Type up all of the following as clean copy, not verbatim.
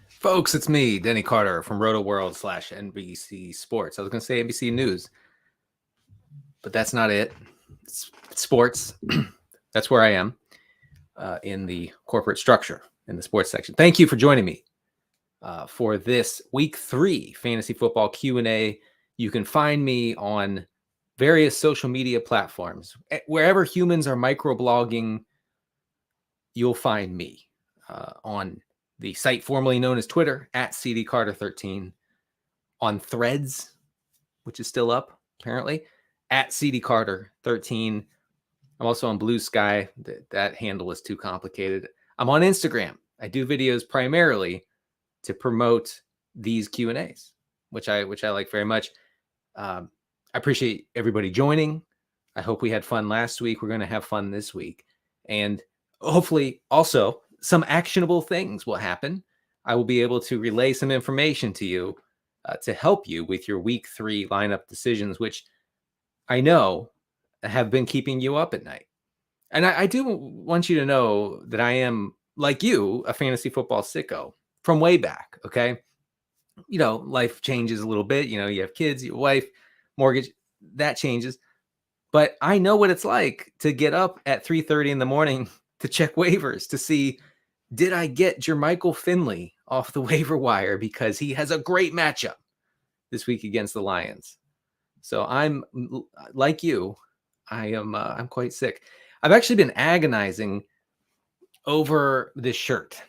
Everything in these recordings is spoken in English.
Folks, it's me, Denny Carter from Rotoworld / NBC Sports. I was going to say NBC News, but that's not it. It's sports. That's where I am in the corporate structure in the sports section. Thank you for joining me for this week 3 fantasy football Q&A. You can find me on various social media platforms. Wherever humans are microblogging, you'll find me on the site formerly known as Twitter at CDCarter13, on Threads, which is still up apparently, at CDCarter13. I'm also on Blue Sky. That handle is too complicated. I'm on Instagram. I do videos primarily to promote these Q&As, which I like very much. I appreciate everybody joining. I hope we had fun last week. We're going to have fun this week. And hopefully also some actionable things will happen. I will be able to relay some information to you to help you with your week 3 lineup decisions, which I know have been keeping you up at night. And I do want you to know that I am, like you, a fantasy football sicko from way back, okay? You know, life changes a little bit. You know, you have kids, your wife, mortgage, that changes. But I know what it's like to get up at 3:30 in the morning to check waivers to see, did I get Jermichael Finley off the waiver wire because he has a great matchup this week against the Lions. So I'm like you, I'm quite sick. I've actually been agonizing over this shirt.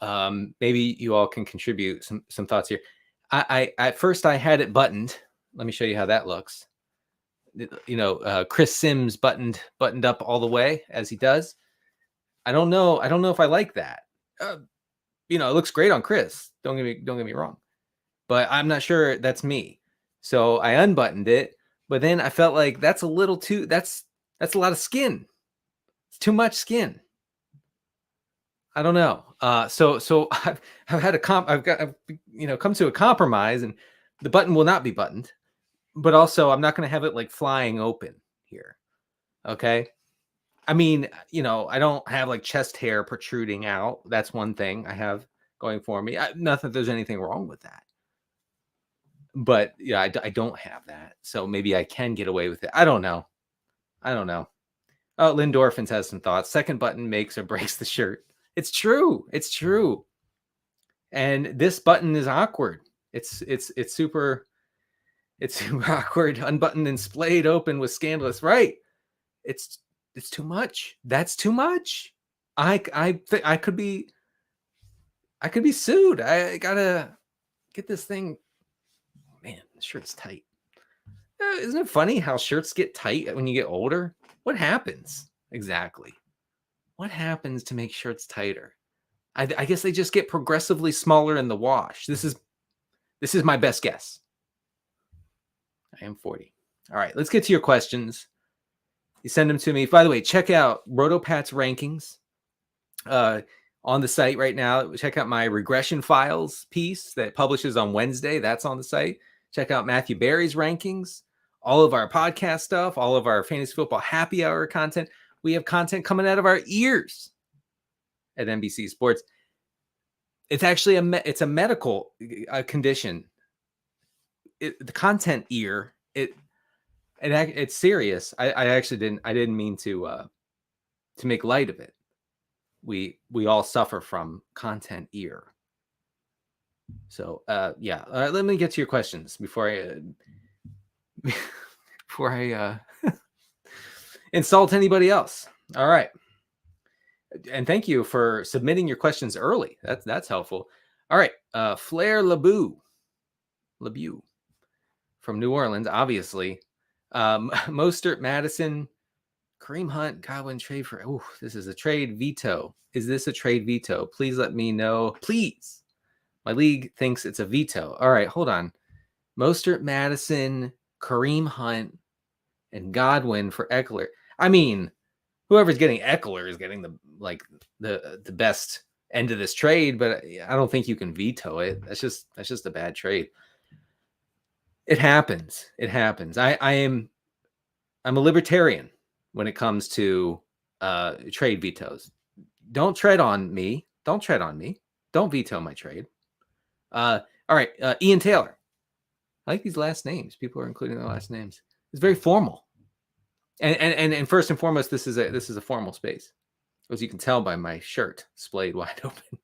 Maybe you all can contribute some thoughts here. I at first I had it buttoned. Let me show you how that looks. You know, Chris Sims buttoned up all the way as he does. I don't know if I like that. You know, it looks great on Chris. Don't get me wrong, but I'm not sure that's me. So I unbuttoned it, but then I felt like that's a little too. That's a lot of skin. It's too much skin. I don't know. So I've had I've come to a compromise, and the button will not be buttoned, but also I'm not going to have it like flying open here. Okay. I mean, you know, I don't have like chest hair protruding out. That's one thing I have going for me. Not that there's anything wrong with that. But yeah, I don't have that. So maybe I can get away with it. I don't know. Oh, Lindorphins has some thoughts. Second button makes or breaks the shirt. It's true. And this button is awkward. It's super awkward. Unbuttoned and splayed open with scandalous. Right. It's too much. That's too much. I could be sued. I gotta get this thing. Man, the shirt's tight. Isn't it funny how shirts get tight when you get older? What happens exactly? What happens to make shirts tighter? I guess they just get progressively smaller in the wash. This is my best guess. I am 40. All right, let's get to your questions. You send them to me. By the way, check out RotoPat's rankings on the site right now. Check out my regression files piece that publishes on Wednesday. That's on the site. Check out Matthew Berry's rankings, all of our podcast stuff, all of our fantasy football happy hour content. We have content coming out of our ears at NBC Sports. It's actually it's a medical condition. The content ear, it's serious. I actually didn't mean to make light of it. We all suffer from content ear. So yeah, let me get to your questions before I insult anybody else. All right, and thank you for submitting your questions early. That's helpful. All right, Flair LeBeau from New Orleans, obviously. Mostert, Madison, Kareem Hunt, Godwin trade for. Oh, this is a trade veto. Is this a trade veto? Please let me know. Please. My league thinks it's a veto. All right, hold on. Mostert, Madison, Kareem Hunt, and Godwin for Eckler. I mean, whoever's getting Eckler is getting the best end of this trade, but I don't think you can veto it. That's just a bad trade. It happens. I'm a libertarian when it comes to trade vetoes. Don't tread on me. Don't veto my trade. All right, Ian Taylor. I like these last names. People are including their last names. It's very formal. And first and foremost, this is a formal space, as you can tell by my shirt splayed wide open.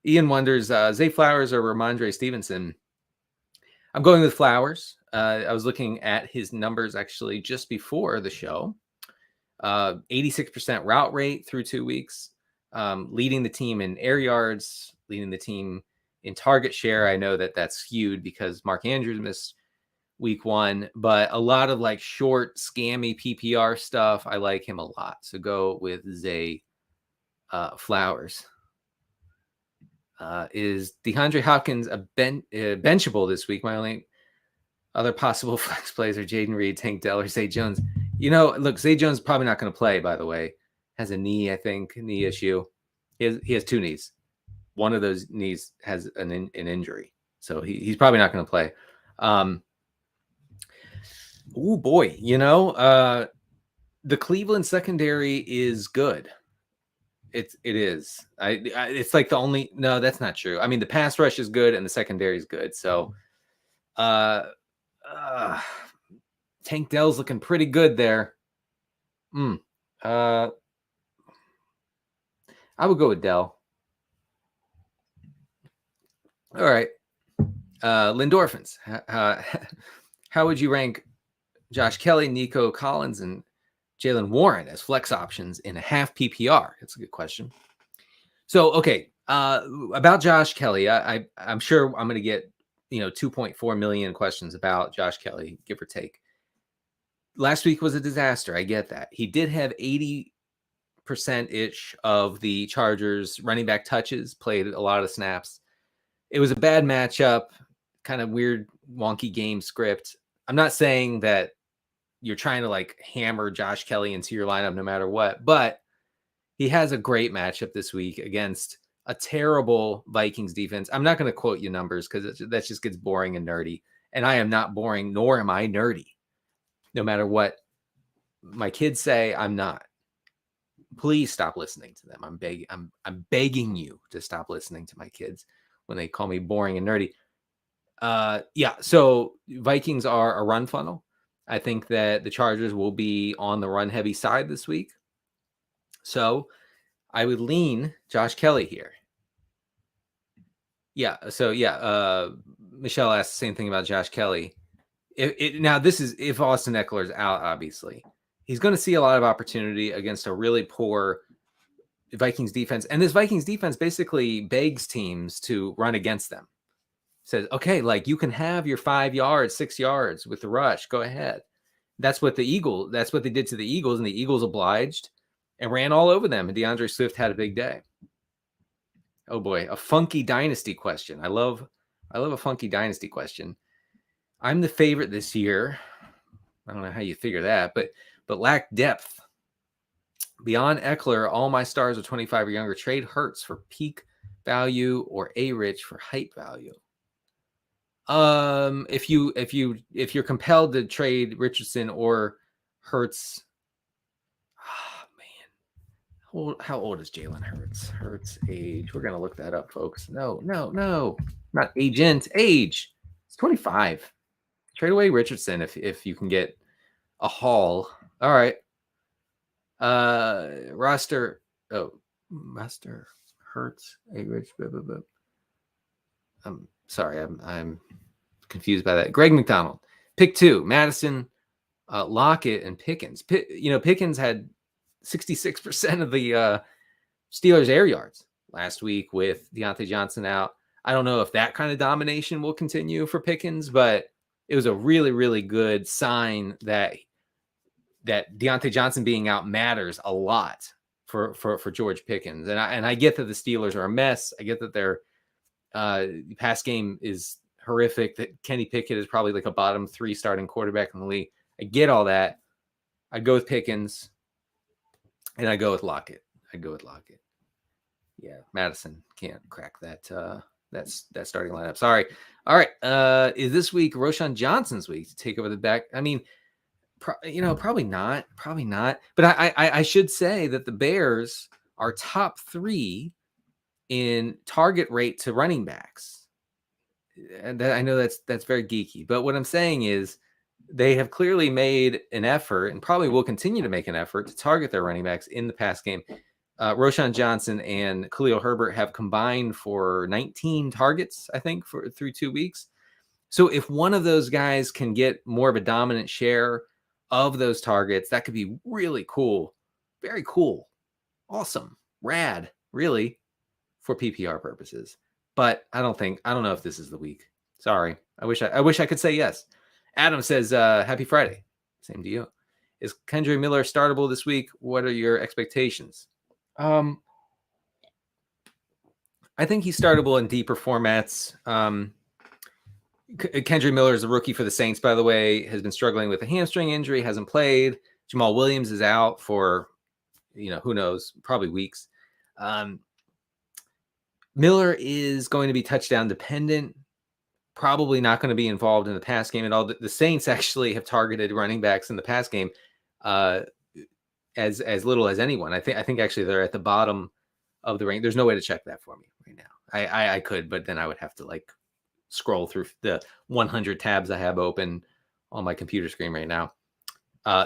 Ian wonders, Zay Flowers or Ramondre Stevenson. I'm going with Flowers. I was looking at his numbers actually just before the show. 86% route rate through 2 weeks, leading the team in air yards, leading the team in target share. I know that that's skewed because Mark Andrews missed week 1, but a lot of like short, scammy PPR stuff. I like him a lot. So go with Zay Flowers. Is DeAndre Hopkins benchable this week? My only other possible flex plays are Jaden Reed, Tank Dell, or Zay Jones. Look, Zay Jones is probably not going to play, by the way. Has a knee issue. He has 2 knees. One of those knees has an injury. So he's probably not going to play. Oh, boy. The Cleveland secondary is good. It is. It's like the only. No, that's not true. I mean, the pass rush is good and the secondary is good. So, Tank Dell's looking pretty good there. I would go with Dell. All right. Lindorphins. How would you rank Josh Kelly, Nico Collins, and Jalen Warren as flex options in a half PPR? That's a good question. So, okay. About Josh Kelly, I'm sure I'm going to get 2.4 million questions about Josh Kelly, give or take. Last week was a disaster. I get that. He did have 80%-ish of the Chargers running back touches, played a lot of snaps. It was a bad matchup, kind of weird, wonky game script. I'm not saying that you're trying to like hammer Josh Kelly into your lineup no matter what, but he has a great matchup this week against a terrible Vikings defense. I'm not going to quote you numbers because that just gets boring and nerdy. And I am not boring, nor am I nerdy. No matter what my kids say, I'm not. Please stop listening to them. I'm begging you to stop listening to my kids when they call me boring and nerdy. So Vikings are a run funnel. I think that the Chargers will be on the run heavy side this week. So I would lean Josh Kelly here. Michelle asked the same thing about Josh Kelly. Now, this is if Austin Eckler's out, obviously. He's going to see a lot of opportunity against a really poor Vikings defense. And this Vikings defense basically begs teams to run against them. Says, okay, like you can have your 5 yards, 6 yards with the rush. Go ahead. That's what they did to the Eagles, and the Eagles obliged and ran all over them. And DeAndre Swift had a big day. Oh boy, a funky dynasty question. I love a funky dynasty question. I'm the favorite this year. I don't know how you figure that, but lack depth. Beyond Eckler, all my stars are 25 or younger. Trade Hurts for peak value or A-Rich for hype value. If you're compelled to trade Richardson or Hurts, how old is Jalen Hurts? Hurts age. We're gonna look that up, folks. No, not age. It's 25. Trade away Richardson if you can get a haul. All right. Roster Hurts age. I'm sorry. I'm confused by that. Greg McDonald. Pick 2. Madison, Lockett, and Pickens. Pickens had 66% of the Steelers' air yards last week with Deontay Johnson out. I don't know if that kind of domination will continue for Pickens, but it was a really, really good sign that Deontay Johnson being out matters a lot for George Pickens. And I get that the Steelers are a mess. I get that their pass game is horrific, that Kenny Pickett is probably like a bottom 3 starting quarterback in the league. I get all that. I go with Pickens, and I go with Lockett. Yeah, Madison can't crack that starting lineup. Sorry. All right. Is this week Roschon Johnson's week to take over the back? I mean, probably not. But I should say that the Bears are top 3 in target rate to running backs. And I know that's very geeky, but what I'm saying is they have clearly made an effort and probably will continue to make an effort to target their running backs in the pass game. Roschon Johnson and Khalil Herbert have combined for 19 targets, I think, through 2 weeks. So if one of those guys can get more of a dominant share of those targets, that could be really cool. Very cool. Awesome. Rad, really, for PPR purposes. But I don't know if this is the week. Sorry. I wish I could say yes. Adam says, happy Friday. Same to you. Is Kendre Miller startable this week? What are your expectations? I think he's startable in deeper formats. Kendre Miller is a rookie for the Saints, by the way, has been struggling with a hamstring injury, hasn't played. Jamal Williams is out for, who knows, probably weeks. Miller is going to be touchdown dependent, probably not going to be involved in the pass game at all. The Saints actually have targeted running backs in the pass game as little as anyone. I think actually they're at the bottom of the range. There's no way to check that for me right now. I could, but then I would have to scroll through the 100 tabs I have open on my computer screen right now.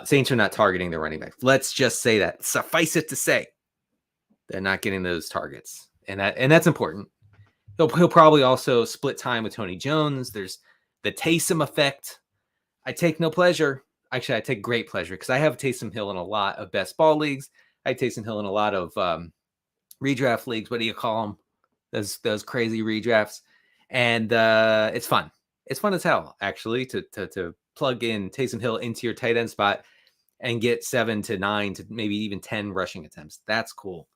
Saints are not targeting their running backs. Let's just say that. Suffice it to say, they're not getting those targets, and that's important. He'll probably also split time with Tony Jones. There's the Taysom effect. I take no pleasure. Actually, I take great pleasure because I have Taysom Hill in a lot of best ball leagues. I have Taysom Hill in a lot of redraft leagues. What do you call them? Those crazy redrafts. And it's fun. It's fun as hell, actually, to plug in Taysom Hill into your tight end spot and get 7 to 9 to maybe even 10 rushing attempts. That's cool.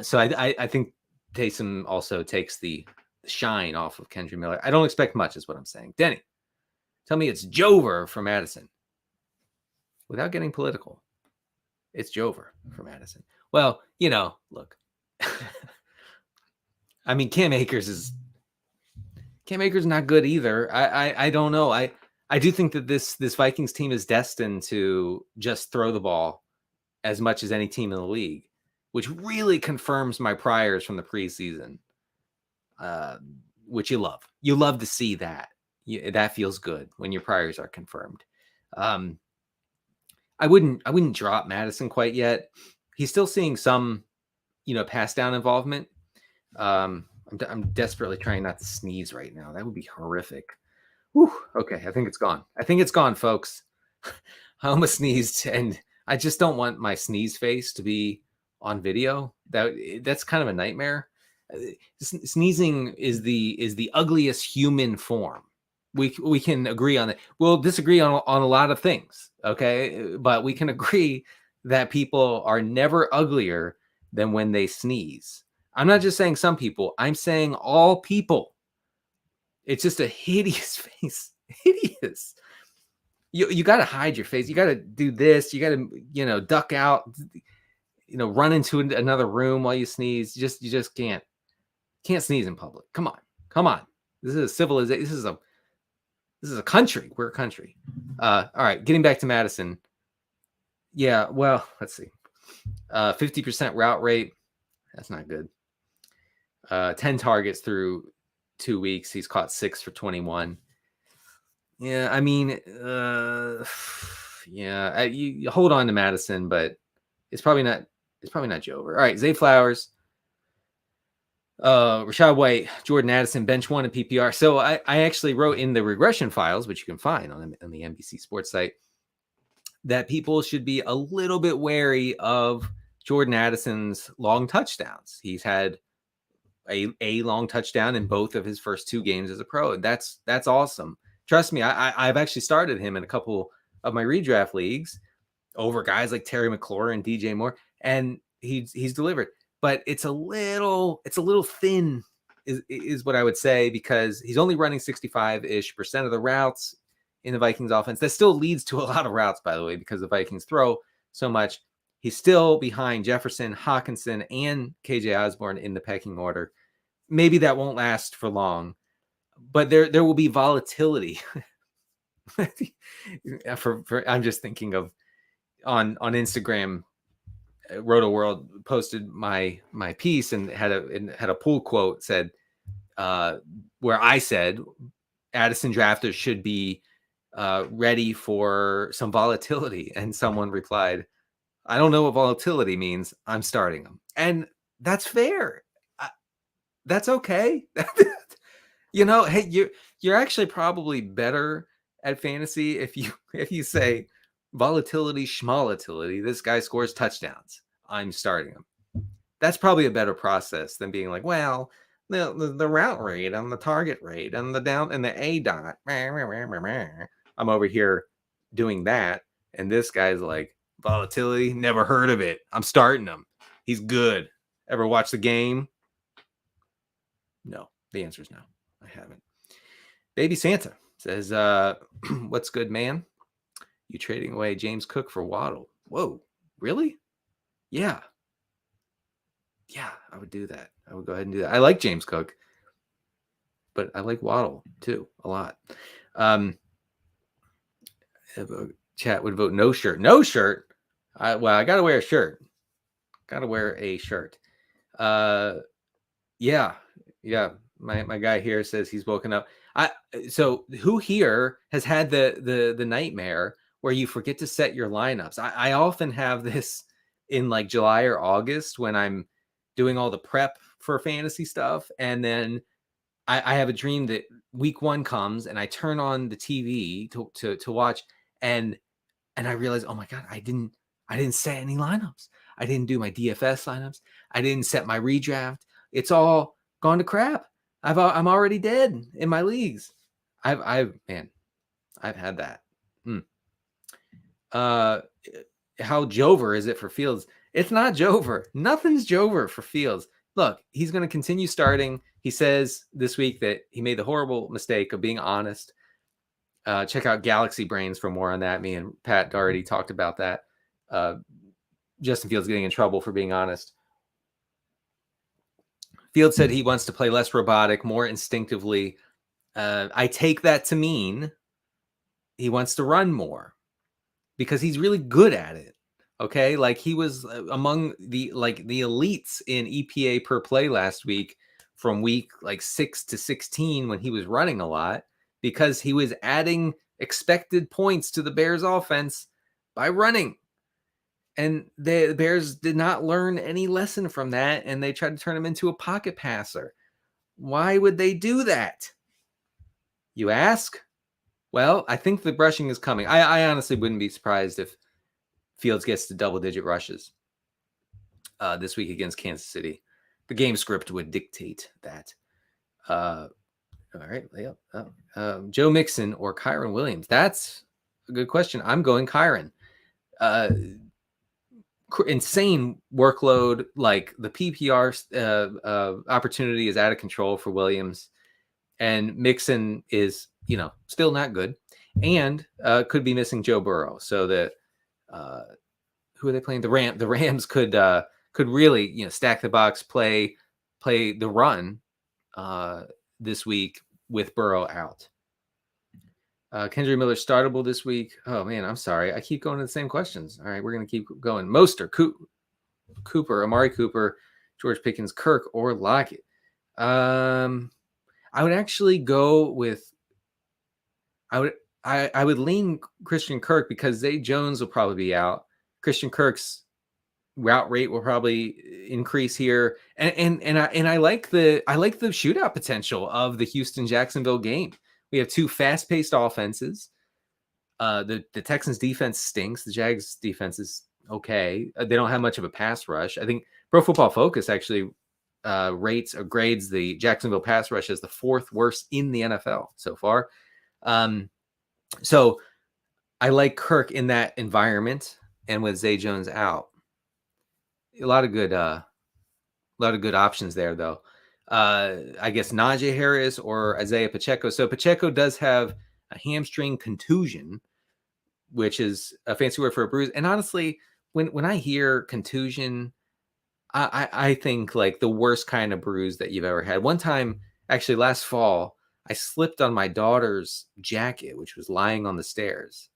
So I think Taysom also takes the shine off of Kendre Miller. I don't expect much, is what I'm saying. Denny, tell me it's Jover for Madison. Without getting political, it's Jover for Madison. Well, look. I mean, Cam Akers is not good either. I don't know. I do think that this Vikings team is destined to just throw the ball as much as any team in the league, which really confirms my priors from the preseason, which you love. You love to see that. That feels good when your priors are confirmed. I wouldn't drop Madison quite yet. He's still seeing some, pass down involvement. I'm desperately trying not to sneeze right now. That would be horrific. Whew, okay, I think it's gone, folks. I almost sneezed, and I just don't want my sneeze face to be on video. That's kind of a nightmare. Sneezing is the ugliest human form. We can agree on that. We'll disagree on a lot of things, okay? But we can agree that people are never uglier than when they sneeze. I'm not just saying some people. I'm saying all people. It's just a hideous face. Hideous. You got to hide your face. You got to do this. You got to, duck out, run into another room while you sneeze. You just can't sneeze in public. Come on. This is a civilization. This is a country. We're a country. All right. Getting back to Madison. Yeah. Well, let's see. 50% route rate. That's not good. 10 targets through 2 weeks. He's caught 6 for 21. Yeah, I mean, you hold on to Madison, but it's probably not Jover. All right, Zay Flowers, Rashad White, Jordan Addison, bench 1 in PPR. So I actually wrote in the regression files, which you can find on the NBC Sports site, that people should be a little bit wary of Jordan Addison's long touchdowns. He's had a long touchdown in both of his first 2 games as a pro. That's awesome. Trust me, I've actually started him in a couple of my redraft leagues over guys like Terry McLaurin and DJ Moore, and he's delivered. But it's a little thin, is what I would say, because he's only running 65-ish% of the routes in the Vikings offense. That still leads to a lot of routes, by the way, because the Vikings throw so much. He's still behind Jefferson, Hawkinson, and KJ Osborne in the pecking order. Maybe that won't last for long, but there will be volatility. I'm just thinking of on Instagram, Rotoworld posted my piece and had a pull quote, said, where I said Addison drafters should be ready for some volatility. And someone replied, I don't know what volatility means. I'm starting them. And that's fair. That's okay. Hey, you're actually probably better at fantasy if you say volatility, schmolatility. This guy scores touchdowns. I'm starting him. That's probably a better process than being like, well, the route rate and the target rate and the down and the A dot. I'm over here doing that, and this guy's like, volatility, never heard of it. I'm starting him. He's good. Ever watch the game? No. The answer is no. I haven't. Baby Santa says, what's good, man? You trading away James Cook for Waddle? Whoa, really? Yeah. Yeah, I would do that. I would go ahead and do that. I like James Cook, but I like Waddle too a lot. Chat would vote no shirt. No shirt. I got to wear a shirt. Got to wear a shirt. Yeah. My guy here says he's woken up. So who here has had the nightmare where you forget to set your lineups? I often have this in like July or August when I'm doing all the prep for fantasy stuff, and then I have a dream that week 1 comes and I turn on the TV to watch, and I realize, oh my God, I didn't set any lineups. I didn't do my DFS lineups. I didn't set my redraft. It's all gone to crap. I'm already dead in my leagues. I've had that. How Jover is it for Fields? It's not Jover. Nothing's Jover for Fields. Look, he's going to continue starting. He says this week that he made the horrible mistake of being honest. Check out Galaxy Brains for more on that. Me and Pat Doherty talked about that. Justin Fields getting in trouble for being honest. Fields said he wants to play less robotic, more instinctively. I take that to mean he wants to run more because he's really good at it. Okay, like he was among the elites in EPA per play last week from week 6 to 16 when he was running a lot because he was adding expected points to the Bears offense by running. And the Bears did not learn any lesson from that, and they tried to turn him into a pocket passer. Why would they do that? You ask? Well, I think the rushing is coming. I honestly wouldn't be surprised if Fields gets to double-digit rushes this week against Kansas City. The game script would dictate that. All right, Joe Mixon or Kyron Williams? That's a good question. I'm going Kyron. Insane workload. Like the PPR opportunity is out of control for Williams, and Mixon is still not good, and could be missing Joe Burrow. So that who are they playing? The Rams could really stack the box, play the run this week with Burrow out. Kendra Miller startable this week. Oh man, I'm sorry. I keep going to the same questions. All right, we're gonna keep going. Mostert, Cooper, Amari Cooper, George Pickens, Kirk, or Lockett. I would actually go with. I would lean Christian Kirk because Zay Jones will probably be out. Christian Kirk's route rate will probably increase here, and I like the shootout potential of the Houston-Jacksonville game. We have two fast-paced offenses. The Texans defense stinks. The Jags defense is okay. They don't have much of a pass rush. I think Pro Football Focus actually rates or grades the Jacksonville pass rush as the 4th worst in the NFL so far. So I like Kirk in that environment, and with Zay Jones out, a lot of good options there, though. I guess Najee Harris or Isaiah Pacheco. So Pacheco does have a hamstring contusion, which is a fancy word for a bruise. And honestly, when I hear contusion, I think like the worst kind of bruise that you've ever had. One time, actually last fall, I slipped on my daughter's jacket, which was lying on the stairs,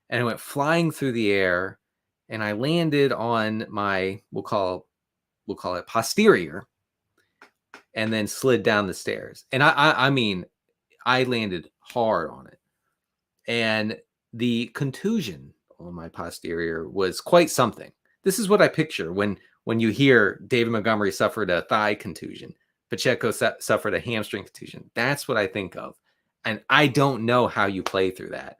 and it went flying through the air, and I landed on my, we'll call it posterior. and then slid down the stairs. And I mean, I landed hard on it. And the contusion on my posterior was quite something. This is what I picture when you hear David Montgomery suffered a thigh contusion, Pacheco suffered a hamstring contusion. That's what I think of. And I don't know how you play through that.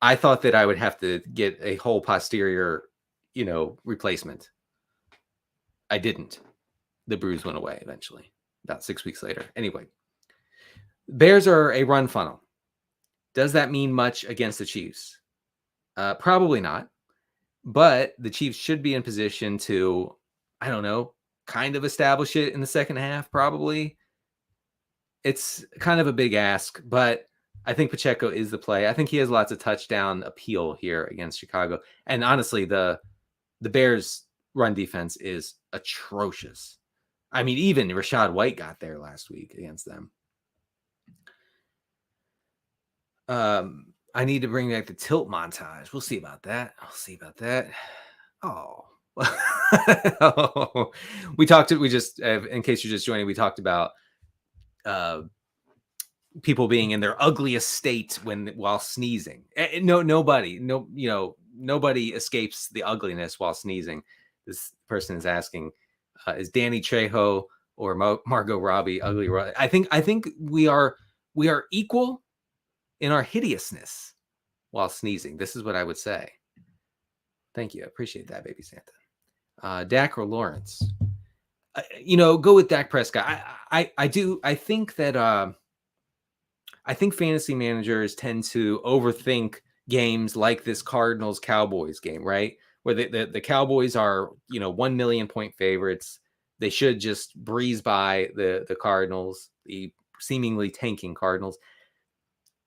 I thought that I would have to get a whole posterior, replacement. I didn't. The bruise went away eventually, about 6 weeks later. Anyway, Bears are a run funnel. Does that mean much against the Chiefs? Probably not. But the Chiefs should be in position to, I don't know, kind of establish it in the second half, probably. It's kind of a big ask, but I think Pacheco is the play. I think he has lots of touchdown appeal here against Chicago. And honestly, the Bears' run defense is atrocious. I mean, even Rachaad White got there last week against them. I need to bring back the tilt montage. We'll see about that. Oh. In case you're just joining, we talked about people being in their ugliest state while sneezing. Nobody escapes the ugliness while sneezing. This person is asking, is Danny Trejo or Margot Robbie ugly? I think we are equal in our hideousness while sneezing. This is what I would say. Thank you. I appreciate that, baby Santa. Dak or Lawrence? Go with Dak Prescott. I do. I think that I think fantasy managers tend to overthink games like this Cardinals-Cowboys game, right? Where the Cowboys are, 1 million point favorites. They should just breeze by the Cardinals, the seemingly tanking Cardinals.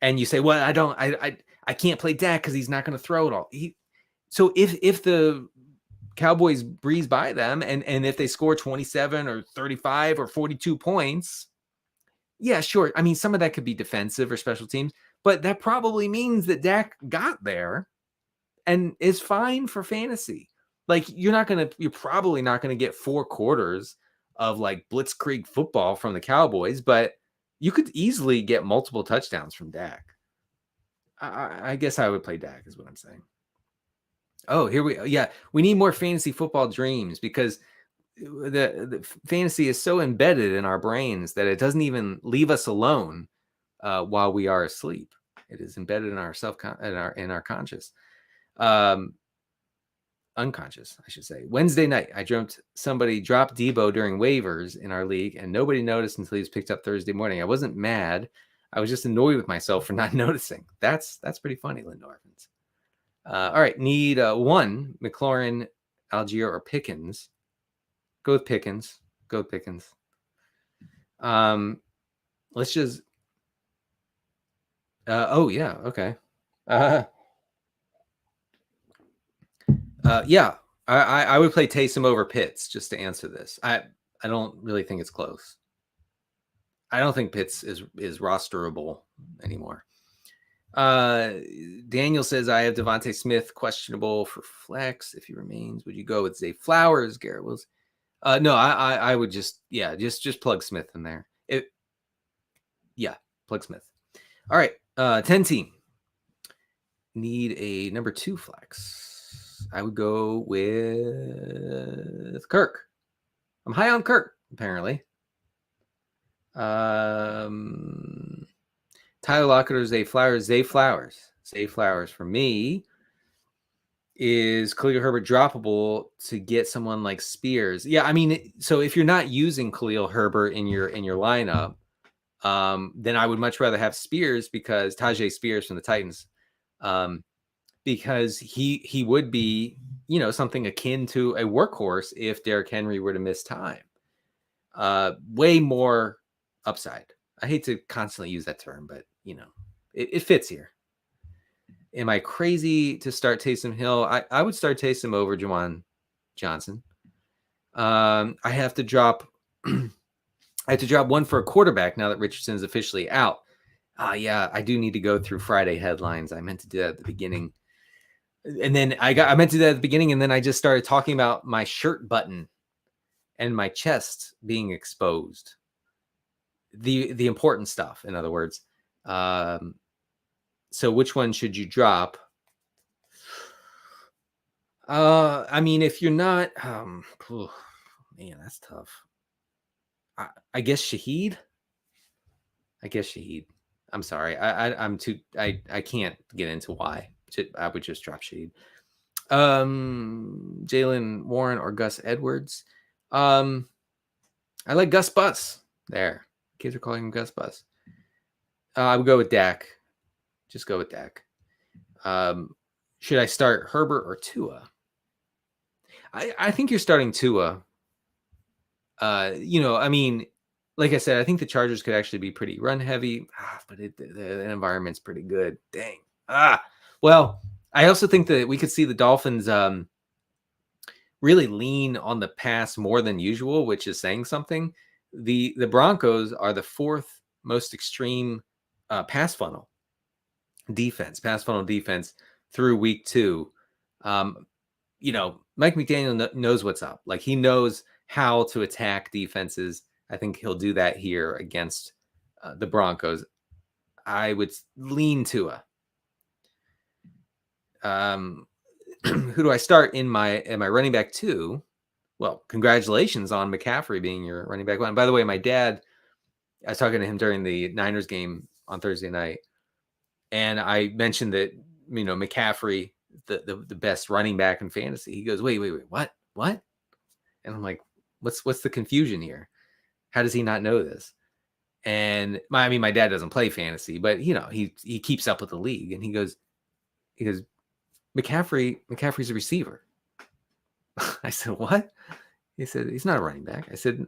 And you say, well, I can't play Dak because he's not going to throw it all. So if the Cowboys breeze by them and if they score 27 or 35 or 42 points, yeah, sure. I mean, some of that could be defensive or special teams, but that probably means that Dak got there and is fine for fantasy. Like you're probably not going to get 4 quarters of like blitzkrieg football from the Cowboys, but you could easily get multiple touchdowns from Dak. I guess I would play Dak is what I'm saying. Oh, we need more fantasy football dreams because the fantasy is so embedded in our brains that it doesn't even leave us alone while we are asleep. It is embedded in our in our conscious, unconscious, I should say. Wednesday night, I dreamt somebody dropped Debo during waivers in our league, and nobody noticed until he was picked up Thursday morning. I wasn't mad. I was just annoyed with myself for not noticing. That's pretty funny, Linda Orphans. All right, need 1 McLaurin, Algier, or Pickens. Go with Pickens. Let's just. Oh yeah, okay. Yeah, I would play Taysom over Pitts just to answer this. I don't really think it's close. I don't think Pitts is rosterable anymore. Daniel says I have Devontae Smith questionable for flex if he remains. Would you go with Zay Flowers, Garrett Wills? No, I would just plug Smith in there. Plug Smith. All right, 10 team. Need a number 2 flex. I would go with Kirk. I'm high on Kirk, apparently. Tyler Lockett or Zay Flowers? Zay Flowers. Zay Flowers for me. Is Khalil Herbert droppable to get someone like Spears? Yeah, I mean, so if you're not using Khalil Herbert in your lineup, then I would much rather have Spears because Tajay Spears from the Titans, because he would be, something akin to a workhorse if Derrick Henry were to miss time. Way more upside. I hate to constantly use that term, but it fits here. Am I crazy to start Taysom Hill? I would start Taysom over Juwan Johnson. I have to drop one for a quarterback now that Richardson is officially out. Yeah, I do need to go through Friday headlines. I meant to do that at the beginning. And then I meant to do that at the beginning, and then I just started talking about my shirt button and my chest being exposed. The important stuff, in other words. So which one should you drop? I mean, if you're not, man, that's tough. I guess Shaheed. I'm sorry. I can't get into why. I would just drop Shaheed. Jalen Warren or Gus Edwards. I like Gus Bus. There. Kids are calling him Gus Bus. I would go with Dak. Just go with Dak. Should I start Herbert or Tua? I think you're starting Tua. I mean, like I said, I think the Chargers could actually be pretty run heavy, but the environment's pretty good. Dang. Well, I also think that we could see the Dolphins really lean on the pass more than usual, which is saying something. The Broncos are the fourth most extreme pass funnel defense through week 2. Mike McDaniel knows what's up. Like, he knows how to attack defenses. I think he'll do that here against the Broncos. I would lean Tua. Who do I start in my running back 2? Well, congratulations on McCaffrey being your running back 1. By the way, my dad, I was talking to him during the Niners game on Thursday night, and I mentioned that, McCaffrey, the best running back in fantasy. He goes, wait, what? And I'm like, what's the confusion here? How does he not know this? And my dad doesn't play fantasy, but he keeps up with the league, and he goes, McCaffrey's a receiver. I said, what? He said, he's not a running back. I said,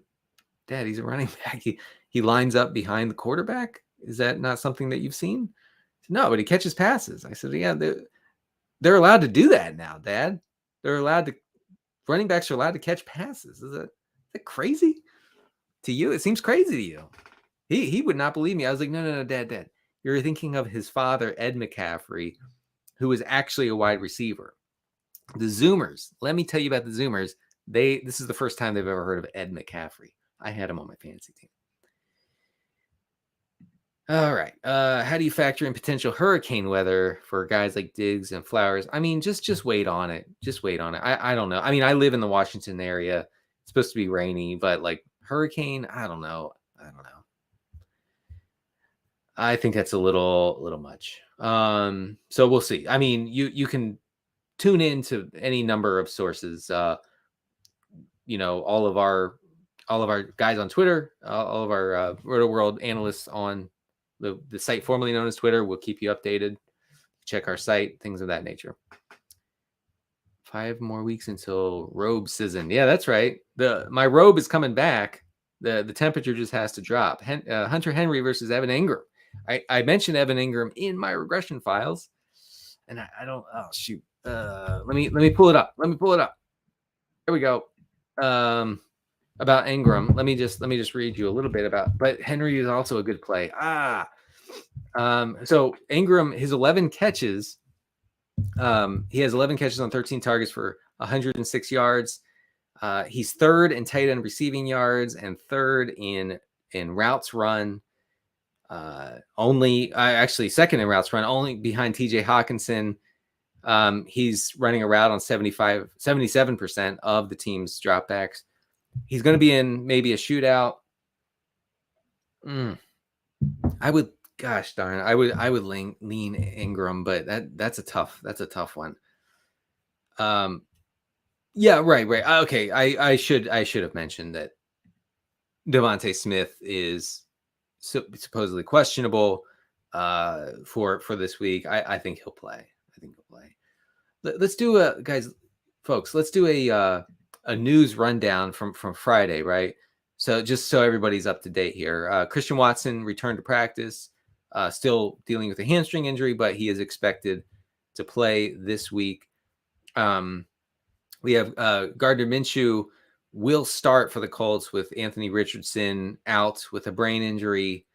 Dad, he's a running back. He lines up behind the quarterback. Is that not something that you've seen? Said, no, but he catches passes. I said, yeah, they're allowed to do that now, Dad. Running backs are allowed to catch passes. Is that crazy to you? It seems crazy to you. He would not believe me. I was like, no, Dad. You're thinking of his father, Ed McCaffrey, who was actually a wide receiver. The Zoomers, let me tell you about the Zoomers. This is the first time they've ever heard of Ed McCaffrey. I had him on my fantasy team. All right. How do you factor in potential hurricane weather for guys like Diggs and Flowers? I mean, just wait on it. Just wait on it. I don't know. I mean, I live in the Washington area. It's supposed to be rainy, but like hurricane, I don't know. I think that's a little much. So we'll see. I mean, you can tune in to any number of sources. All of our guys on Twitter, all of our Rotoworld analysts on the site formerly known as Twitter will keep you updated. Check our site, things of that nature. 5 more weeks until robe season. Yeah, that's right. My robe is coming back. The temperature just has to drop. Hunter Henry versus Evan Ingram. I mentioned Evan Ingram in my regression files, and I don't. Oh shoot. Let me pull it up. There we go. About Ingram. Let me just read you a little bit about. But Henry is also a good play. So Ingram, his 11 catches. He has 11 catches on 13 targets for 106 yards. He's third in tight end receiving yards and third in routes run. Actually second in routes run, only behind TJ Hawkinson. He's running a route on 77% of the team's dropbacks. He's going to be in maybe a shootout. I would lean Ingram, but that's a tough one. Yeah, right. Okay. I should have mentioned that Devontae Smith is supposedly questionable for this week. I think he'll play. Let's do a news rundown from Friday, right? So just so everybody's up to date here, Christian Watson returned to practice, still dealing with a hamstring injury, but he is expected to play this week. We have Gardner Minshew will start for the Colts with Anthony Richardson out with a brain injury.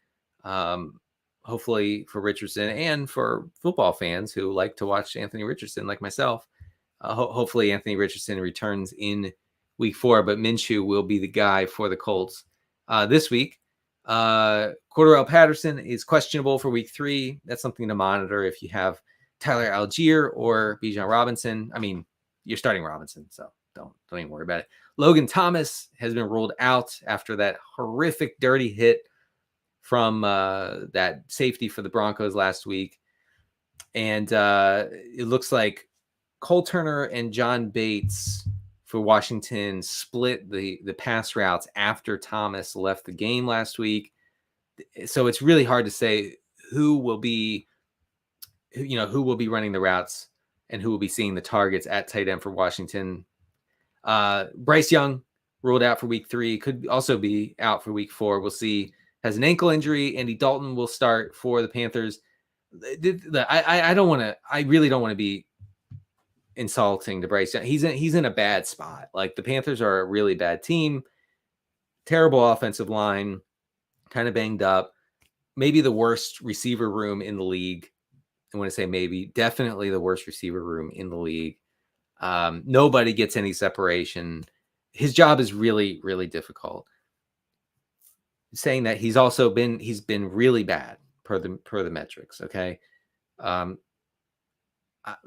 Hopefully for Richardson and for football fans who like to watch Anthony Richardson like myself, hopefully Anthony Richardson returns in week 4, but Minshew will be the guy for the Colts this week. Cordarrelle Patterson is questionable for week 3. That's something to monitor if you have Tyler Algier or Bijan Robinson. I mean, you're starting Robinson, so don't even worry about it. Logan Thomas has been ruled out after that horrific dirty hit from that safety for the Broncos last week. And it looks like Cole Turner and John Bates for Washington split the pass routes after Thomas left the game last week. So it's really hard to say who will be running the routes and who will be seeing the targets at tight end for Washington. Bryce Young ruled out for week 3, could also be out for week 4. We'll see. Has an ankle injury. Andy Dalton will start for the Panthers. I really don't want to be insulting to Bryce Young. He's in a bad spot. Like, the Panthers are a really bad team, terrible offensive line, kind of banged up, maybe the worst receiver room in the league. I want to say maybe, definitely the worst receiver room in the league. Nobody gets any separation. His job is really, really difficult. Saying that he's been really bad per the metrics. Okay.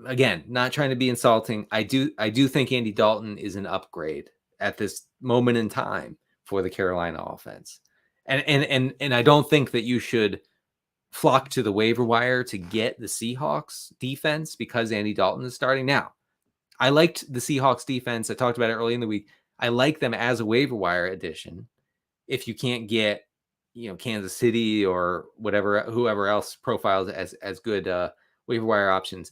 Again, not trying to be insulting. I do think Andy Dalton is an upgrade at this moment in time for the Carolina offense. And I don't think that you should flock to the waiver wire to get the Seahawks defense because Andy Dalton is starting. Now, I liked the Seahawks defense. I talked about it early in the week. I like them as a waiver wire addition. If you can't get, Kansas City or whoever else profiles as good waiver wire options,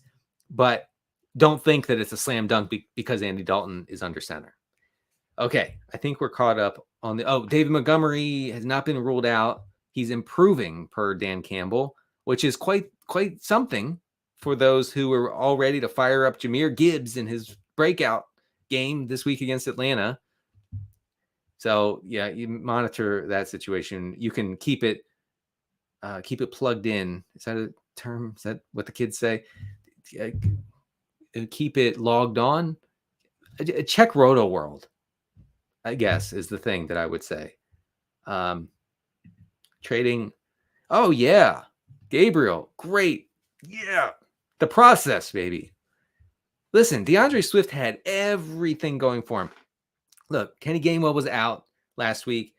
but don't think that it's a slam dunk because Andy Dalton is under center. Okay, I think we're caught up on David Montgomery has not been ruled out. He's improving per Dan Campbell, which is quite something for those who are all ready to fire up Jahmyr Gibbs in his breakout game this week against Atlanta. So yeah, you monitor that situation. You can keep it plugged in. Is that a term? Is that what the kids say? Keep it logged on. Check Rotoworld, I guess, is the thing that I would say. Trading. Oh yeah, Gabriel, great. Yeah, the process, baby. Listen, DeAndre Swift had everything going for him. Look, Kenny Gainwell was out last week.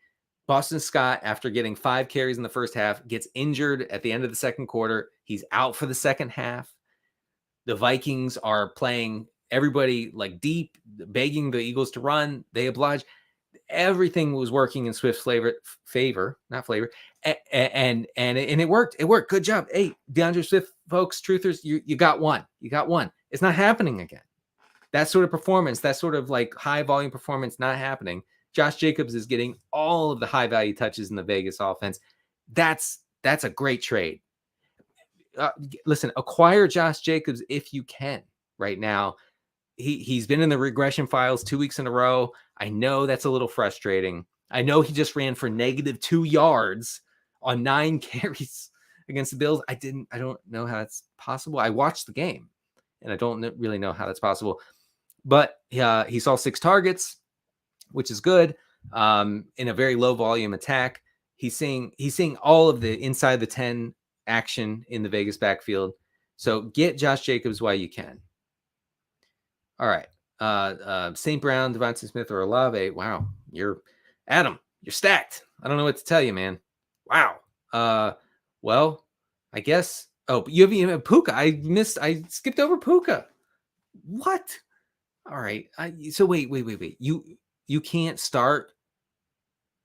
Boston Scott, after getting 5 carries in the first half, gets injured at the end of the second quarter. He's out for the second half. The Vikings are playing everybody like deep, begging the Eagles to run. They oblige. Everything was working in Swift's favor, not flavor. And it worked. It worked. Good job. Hey, DeAndre Swift, folks, truthers, you got one. You got one. It's not happening again. That sort of performance, that sort of like high volume performance, not happening. Josh Jacobs is getting all of the high value touches in the Vegas offense. That's a great trade. Listen, acquire Josh Jacobs if you can right now. He's been in the regression files 2 weeks in a row. I know that's a little frustrating. I know he just ran for -2 yards on 9 carries against the Bills. I don't know how that's possible. I watched the game and I don't really know how that's possible. But he saw 6 targets, which is good, in a very low volume attack. He's seeing all of the inside the 10 action in the Vegas backfield. So get Josh Jacobs while you can. All right. St. Brown, Devontae Smith, or Olave. Wow. You're stacked. I don't know what to tell you, man. Wow. Well, I guess. Oh, but you have Puka. I skipped over Puka. What? All right. So wait. You can't start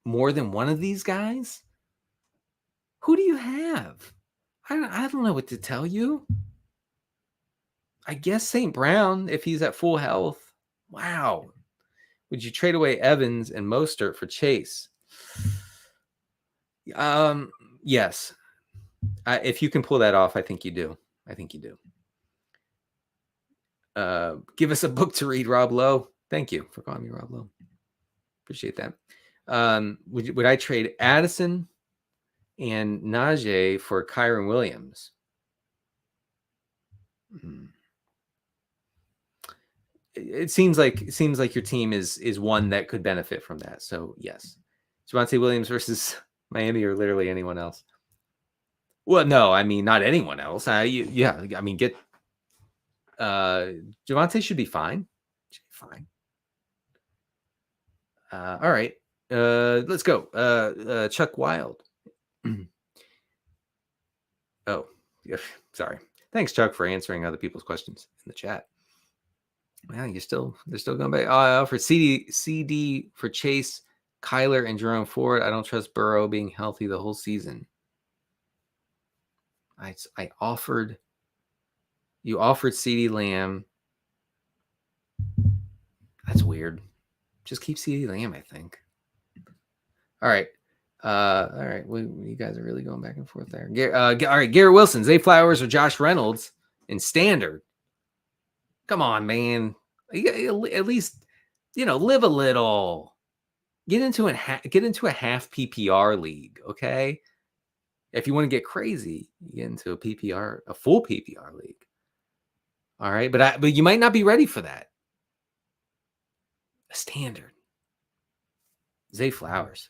more than one of these guys? Who do you have? I don't know what to tell you. I guess St. Brown, if he's at full health. Wow. Would you trade away Evans and Mostert for Chase? Yes. If you can pull that off, I think you do. Give us a book to read, Rob Lowe. Thank you for calling me Rob Lowe. Appreciate that. Would I trade Addison and Najee for Kyron Williams? it seems like your team is one that could benefit from that. So yes, Javonte Williams versus Miami or literally anyone else. Well, no, I mean not anyone else. Yeah, I mean get Javonte should be fine. Should be fine. All right, let's go. Chuck Wild. Oh, yeah, sorry. Thanks, Chuck, for answering other people's questions in the chat. Yeah, they're still going back. For CD for Chase, Kyler, and Jerome Ford. I don't trust Burrow being healthy the whole season. I offered. You offered CD Lamb. That's weird. Just keep CD Lamb, I think. All right. All right. You guys are really going back and forth there. All right. Garrett Wilson, Zay Flowers, or Josh Reynolds in standard. Come on, man. At least, live a little. Get into a half PPR league, okay? If you want to get crazy, you get into a full PPR league. All right, but you might not be ready for that. A standard. Zay Flowers.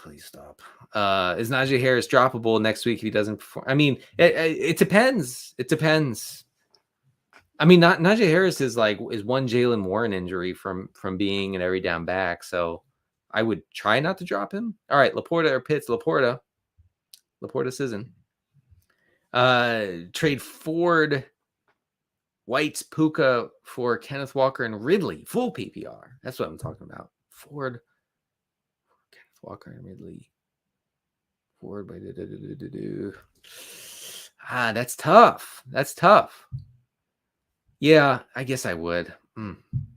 Please stop. Is Najee Harris droppable next week if he doesn't perform? I mean, it depends. It depends. I mean, Najee Harris is one Jalen Warren injury from being an every down back. So I would try not to drop him. All right, Laporta or Pitts? Laporta season. Trade Ford, White's, Puka for Kenneth Walker and Ridley. Full PPR. That's what I'm talking about. Ford, Kenneth Walker and Ridley. Ford by that's tough. That's tough. Yeah, I guess I would.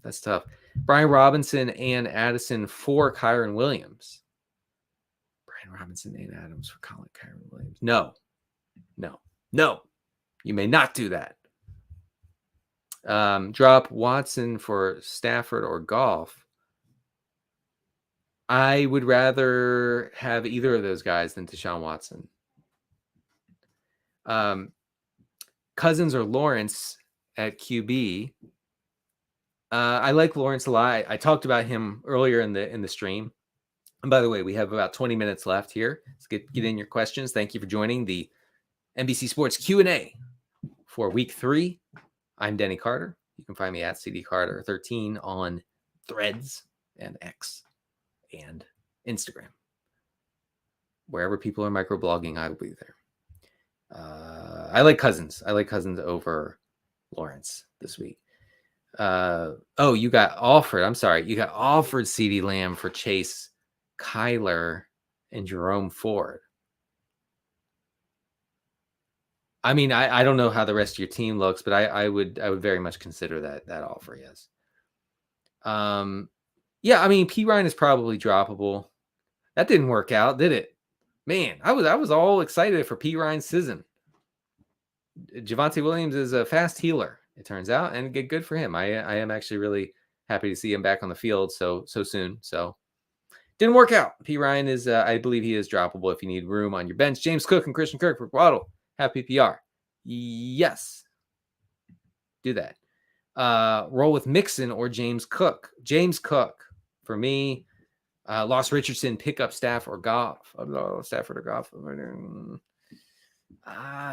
That's tough. Brian Robinson and Addison for Kyron Williams. Brian Robinson and Adams for Kyron Williams. No. You may not do that. Drop Watson for Stafford or Goff. I would rather have either of those guys than Deshaun Watson. Cousins or Lawrence at QB. I like Lawrence a lot. I talked about him earlier in the stream. And by the way, we have about 20 minutes left here. Let's get in your questions. Thank you for joining the NBC Sports Q&A for week 3. I'm Denny Carter. You can find me at CDCarter13 on Threads and X and Instagram. Wherever people are microblogging, I will be there. I like Cousins. I like Cousins over Lawrence this week. You got offered. I'm sorry. You got offered CeeDee Lamb for Chase, Kyler, and Jerome Ford. I mean, I don't know how the rest of your team looks, but I would very much consider that offer. Yes. Yeah. I mean, P. Ryan is probably droppable. That didn't work out, did it? Man, I was all excited for P. Ryan's season. Javonte Williams is a fast healer, it turns out, and good for him. I am actually really happy to see him back on the field so soon. So didn't work out. P. Ryan is, I believe he is droppable if you need room on your bench. James Cook and Christian Kirk for Waddle have PPR. Yes, do that. Roll with Mixon or James Cook. James Cook for me. Lost Richardson, pick up Stafford or Goff. Stafford or Goff.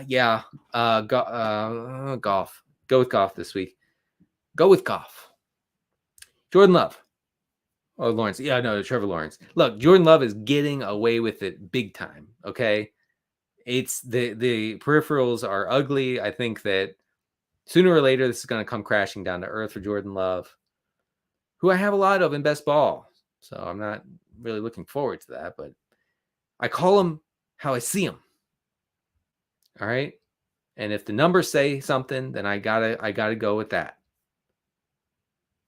Yeah. Goff. Go with Goff this week. Go with Goff. Jordan Love. Oh, Lawrence. Yeah, no, Trevor Lawrence. Look, Jordan Love is getting away with it big time. Okay. It's the peripherals are ugly. I think that sooner or later, this is going to come crashing down to earth for Jordan Love, who I have a lot of in best ball. So I'm not really looking forward to that, but I call him how I see him. All right. And if the numbers say something, then I gotta go with that.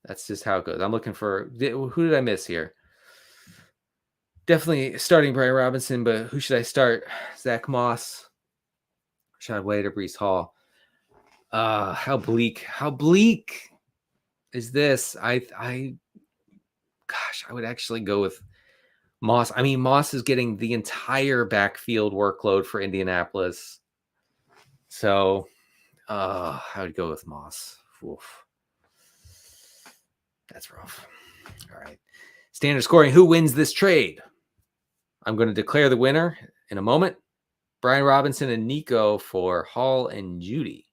That's just how it goes. I'm looking for, who did I miss here? Definitely starting Brian Robinson, but who should I start? Zach Moss, Rashad Wade, or Breece Hall. How bleak is this? I would actually go with Moss. I mean, Moss is getting the entire backfield workload for Indianapolis. So I would go with Moss. Oof. That's rough. All right. Standard scoring. Who wins this trade? I'm going to declare the winner in a moment. Brian Robinson and Nico for Hall and Judy.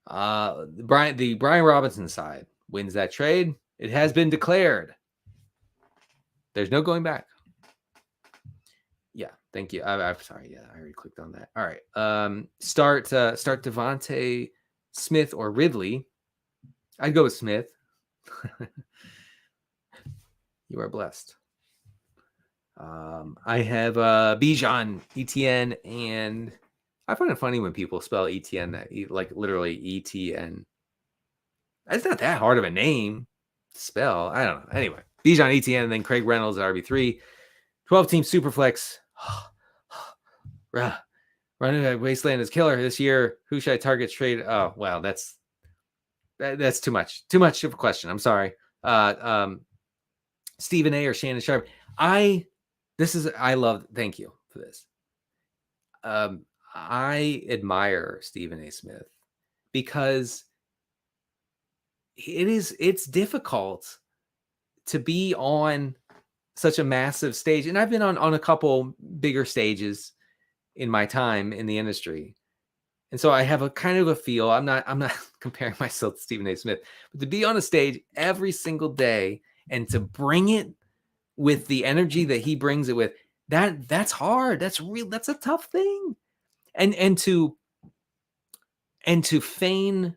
The Brian Robinson side wins that trade. It has been declared. There's no going back. Yeah, thank you. I'm sorry. Yeah, I already clicked on that. All right. Start Devontae Smith or Ridley. I'd go with Smith. You are blessed. I have Bijan, ETN, and I find it funny when people spell ETN like literally ETN. It's not that hard of a name to spell. I don't know. Anyway, Bijan, ETN, and then Craig Reynolds at RB3. 12-team Superflex. Running back Wasteland is killer this year. Who should I target trade? Oh, well, that's too much. Too much of a question. I'm sorry. Stephen A or Shannon Sharp. Thank you for this. I admire Stephen A. Smith because it's difficult to be on such a massive stage. And I've been on a couple bigger stages in my time in the industry. And so I have a kind of a feel. I'm not comparing myself to Stephen A. Smith, but to be on a stage every single day and to bring it with the energy that he brings it with, that's hard. That's a tough thing. And to feign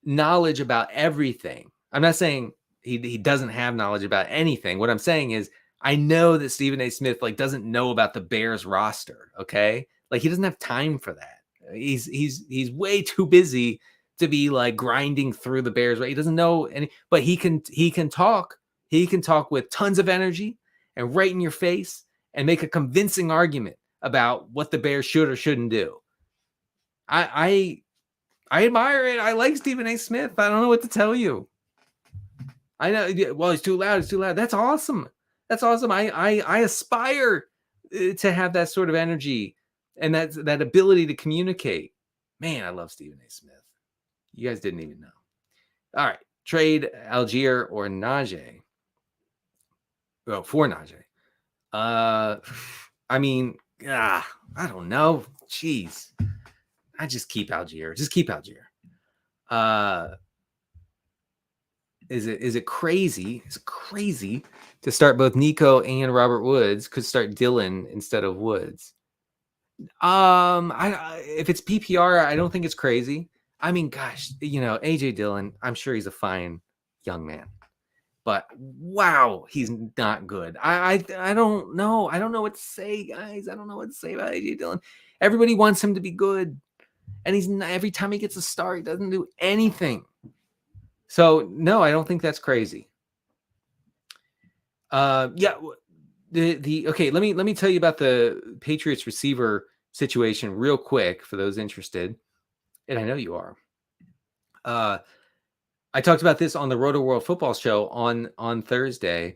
knowledge about everything. I'm not saying he doesn't have knowledge about anything. What I'm saying is I know that Stephen A. Smith doesn't know about the Bears roster. Okay. He doesn't have time for that. He's way too busy to be grinding through the Bears. He doesn't know any, but he can talk. He can talk with tons of energy and right in your face and make a convincing argument about what the Bears should or shouldn't do. I admire it. I like Stephen A. Smith. I don't know what to tell you. I know. Well, he's too loud. It's too loud. That's awesome. That's awesome. I aspire to have that sort of energy and that ability to communicate. Man, I love Stephen A. Smith. You guys didn't even know. All right. Trade Algier or Najee. Well, for Najee. I mean, I don't know. Jeez. I just keep Algier. Just keep Algier. Is it crazy? Is it crazy to start both Nico and Robert Woods? Could start Dylan instead of Woods. If it's PPR, I don't think it's crazy. I mean, gosh, AJ Dillon, I'm sure he's a fine young man, but wow, he's not good. I don't know. I don't know what to say, guys. I don't know what to say about AJ Dillon. Everybody wants him to be good, and he's not, every time he gets a start, he doesn't do anything. So no, I don't think that's crazy. Okay, let me tell you about the Patriots receiver situation real quick for those interested, and I know you are. I talked about this on the Rotoworld football show on Thursday.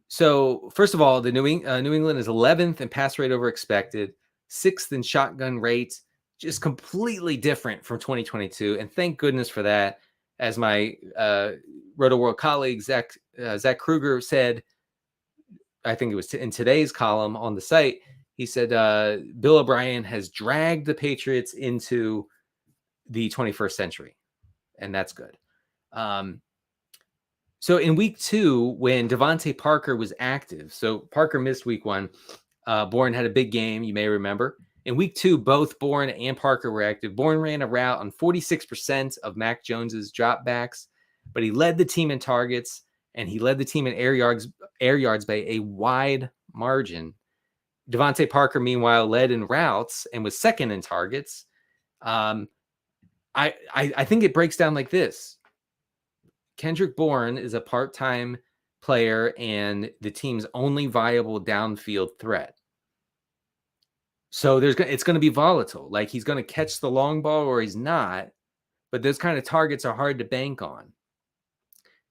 So first of all, the New England is 11th in pass rate over expected, 6th in shotgun rate, just completely different from 2022, and thank goodness for that. As my Rotoworld colleague Zach Kruger said, I think it was in today's column on the site, he said Bill O'Brien has dragged the Patriots into the 21st century, and that's good. So in week 2, when Devontae Parker was active, so Parker missed week 1, Bourne had a big game, you may remember. In week 2, both Bourne and Parker were active. Bourne ran a route on 46% of Mac Jones's dropbacks, but he led the team in targets and he led the team in air yards by a wide margin. Devontae Parker, meanwhile, led in routes and was second in targets. I think it breaks down like this. Kendrick Bourne is a part-time player and the team's only viable downfield threat. So it's going to be volatile. He's going to catch the long ball or he's not, but those kind of targets are hard to bank on.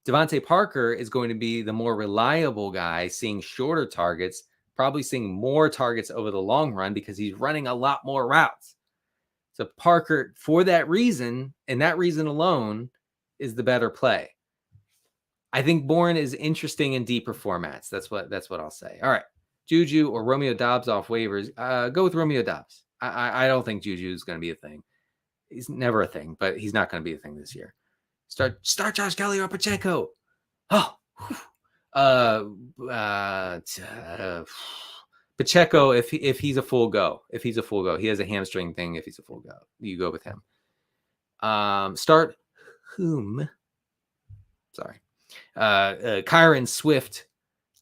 Devontae Parker is going to be the more reliable guy, seeing shorter targets, probably seeing more targets over the long run because he's running a lot more routes. So Parker, for that reason, and that reason alone, is the better play. I think Bourne is interesting in deeper formats. That's what I'll say. All right. Juju or Romeo Doubs off waivers. Go with Romeo Doubs. I don't think Juju is going to be a thing. He's never a thing, but he's not going to be a thing this year. Start Josh Kelly or Pacheco. Oh, Pacheco, if he's a full go, he has a hamstring thing. If he's a full go, you go with him. Start whom? Sorry, Kyron, Swift,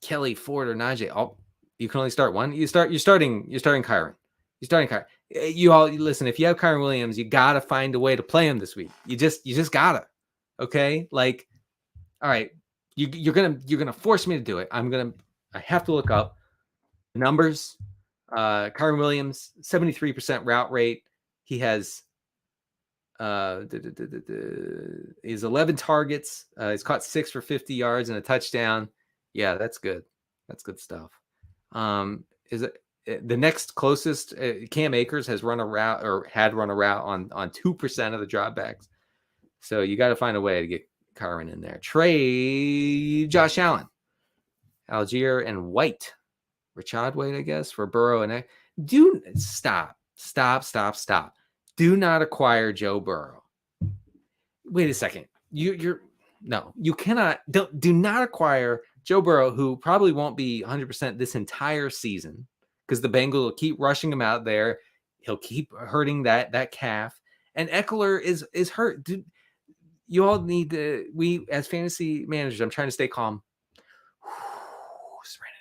Kelly, Ford, or Najee. Oh, you can only start one. You're starting Kyron. You're starting Kyron. You all listen. If you have Kyron Williams, you gotta find a way to play him this week. You just gotta. Okay, like, all right. You're gonna force me to do it. I have to look up the numbers. Kyron Williams, 73% route rate. He has he's 11 targets. He's caught 6 for 50 yards and a touchdown. Yeah, that's good. That's good stuff. Is it the next closest? Cam Akers has run a route or had run a route on 2% of the dropbacks. So you got to find a way to get Kyron in there. Trade Josh Allen, Algier, and White. Rashad White, I guess, for Burrow and do stop. Do not acquire Joe Burrow. Wait a second. You cannot. Do not acquire Joe Burrow, who probably won't be 100% this entire season because the Bengals will keep rushing him out there. He'll keep hurting that calf. And Eckler is hurt. Dude, you all need to. We as fantasy managers, I'm trying to stay calm. Serenity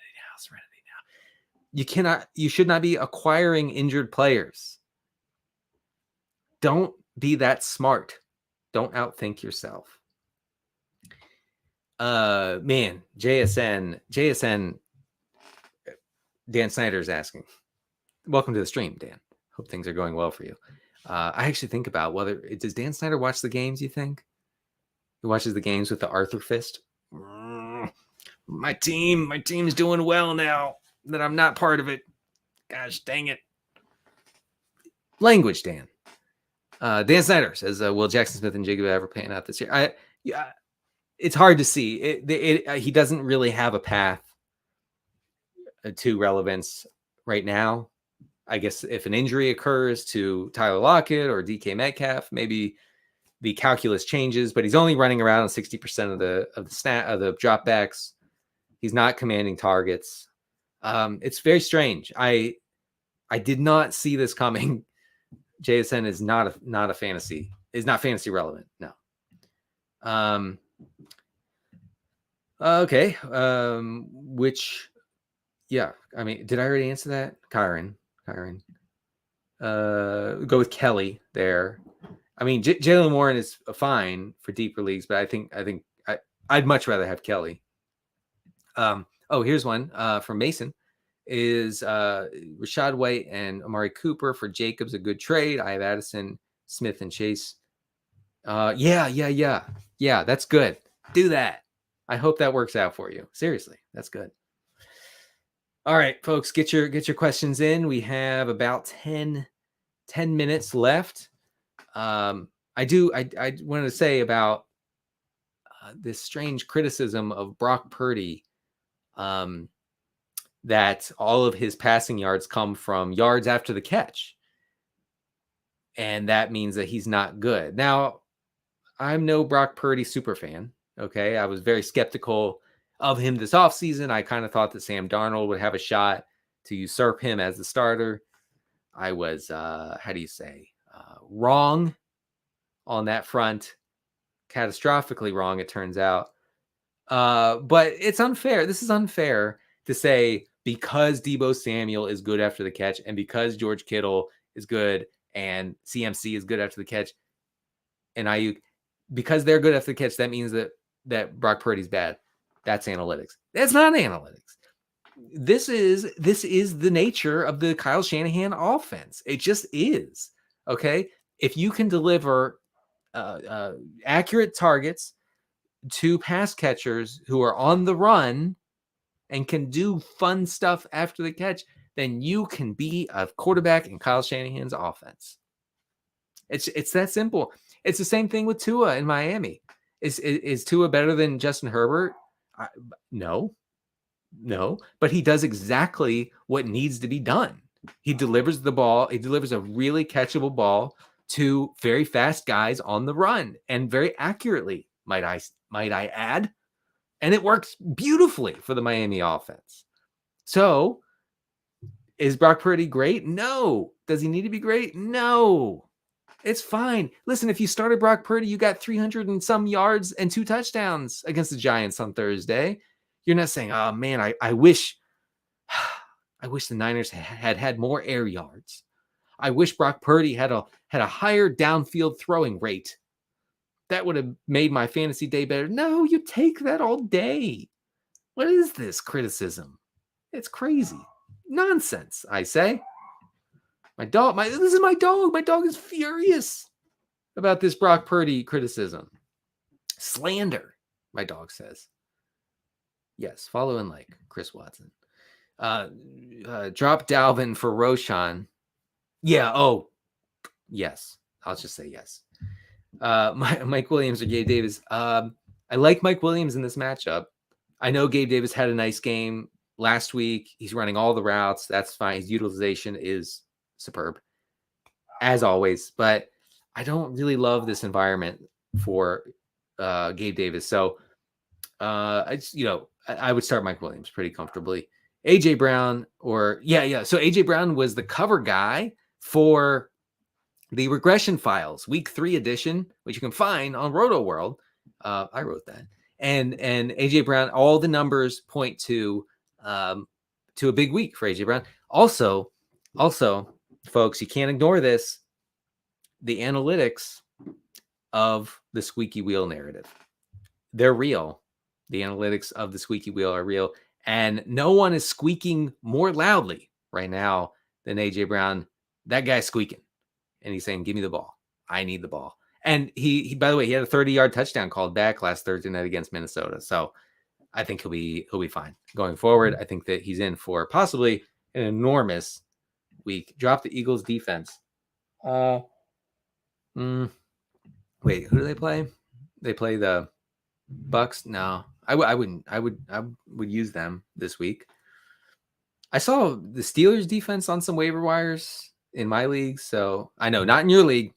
now. You should not be acquiring injured players. Don't be that smart. Don't outthink yourself. Man, JSN. Dan Snyder's asking. Welcome to the stream, Dan. Hope things are going well for you. I actually think about does Dan Snyder watch the games, you think? He watches the games with the Arthur fist. My team's doing well now that I'm not part of it. Gosh, dang it. Language, Dan. Dan Snyder says, will Jackson Smith and Jacob ever pan out this year? It's hard to see. He doesn't really have a path to relevance right now. I guess if an injury occurs to Tyler Lockett or DK Metcalf, maybe the calculus changes, but he's only running around on 60% of the dropbacks. He's not commanding targets. It's very strange. I did not see this coming. JSN is not fantasy relevant. No. Okay. I mean, did I already answer that? Kyron. Go with Kelly there. I mean, Jalen Warren is fine for deeper leagues, but I think I'd much rather have Kelly. Here's one from Mason. Is Rashad White and Amari Cooper for Jacobs a good trade? I have Addison, Smith, and Chase. Yeah, that's good. Do that. I hope that works out for you. Seriously, that's good. All right, folks, get your questions in. We have about 10 minutes left. I wanted to say about this strange criticism of Brock Purdy, that all of his passing yards come from yards after the catch. And that means that he's not good. Now, I'm no Brock Purdy super fan. Okay. I was very skeptical of him this offseason. I kind of thought that Sam Darnold would have a shot to usurp him as the starter. I was, wrong on that front. Catastrophically wrong, it turns out. But it's unfair. This is unfair to say because Deebo Samuel is good after the catch and because George Kittle is good and CMC is good after the catch and Ayuk, because they're good after the catch, that means that Brock Purdy's bad. That's analytics. That's not analytics. This is the nature of the Kyle Shanahan offense. It just is. Okay. If you can deliver accurate targets to pass catchers who are on the run, and can do fun stuff after the catch, then you can be a quarterback in Kyle Shanahan's offense. It's that simple. It's the same thing with Tua in Miami. Is Tua better than Justin Herbert? No, but he does exactly what needs to be done. He delivers the ball. He delivers a really catchable ball to very fast guys on the run and very accurately, might I add. And it works beautifully for the Miami offense. So, is Brock Purdy great? No. Does he need to be great? No. It's fine. Listen, if you started Brock Purdy, you got 300 and some yards and 2 touchdowns against the Giants on Thursday. You're not saying, oh man, I wish the Niners had more air yards. I wish Brock Purdy had a higher downfield throwing rate. That would have made my fantasy day better. No, you take that all day. What is this criticism? It's crazy. Nonsense, I say. This is my dog. My dog is furious about this Brock Purdy criticism. Slander, my dog says. Yes, follow and like Chris Watson. Drop Dalvin for Roshan. Yeah, yes. I'll just say yes. Mike Williams or Gabe Davis. I like Mike Williams in this matchup. I know Gabe Davis had a nice game last week. He's running all the routes. That's fine. His utilization is superb, as always. But I don't really love this environment for Gabe Davis. So I would start Mike Williams pretty comfortably. AJ Brown So AJ Brown was the cover guy for the Regression Files Week 3 edition, which you can find on Rotoworld. I wrote that, and AJ Brown. All the numbers point to a big week for AJ Brown. Also, folks, you can't ignore this. The analytics of the squeaky wheel narrative, they're real. The analytics of the squeaky wheel are real, and no one is squeaking more loudly right now than AJ Brown. That guy's squeaking. And he's saying, give me the ball. I need the ball. And he by the way, he had a 30-yard touchdown called back last Thursday night against Minnesota. So I think he'll be fine going forward. I think that he's in for possibly an enormous week. Drop the Eagles defense. Wait, who do they play? They play the Bucks. No, I wouldn't. I would use them this week. I saw the Steelers defense on some waiver wires in my league. So I know not in your league.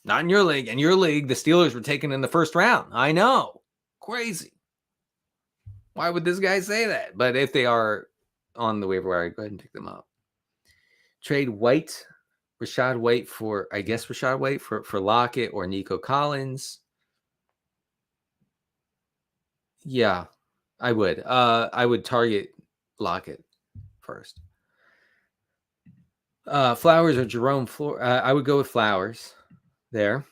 In your league, the Steelers were taken in the first round. I know. Crazy. Why would this guy say that? But if they are on the waiver wire, go ahead and pick them up. Trade Rashad White for Lockett or Nico Collins. Yeah, I would. I would target Lockett first. Flowers or Jerome Flores? I would go with Flowers there.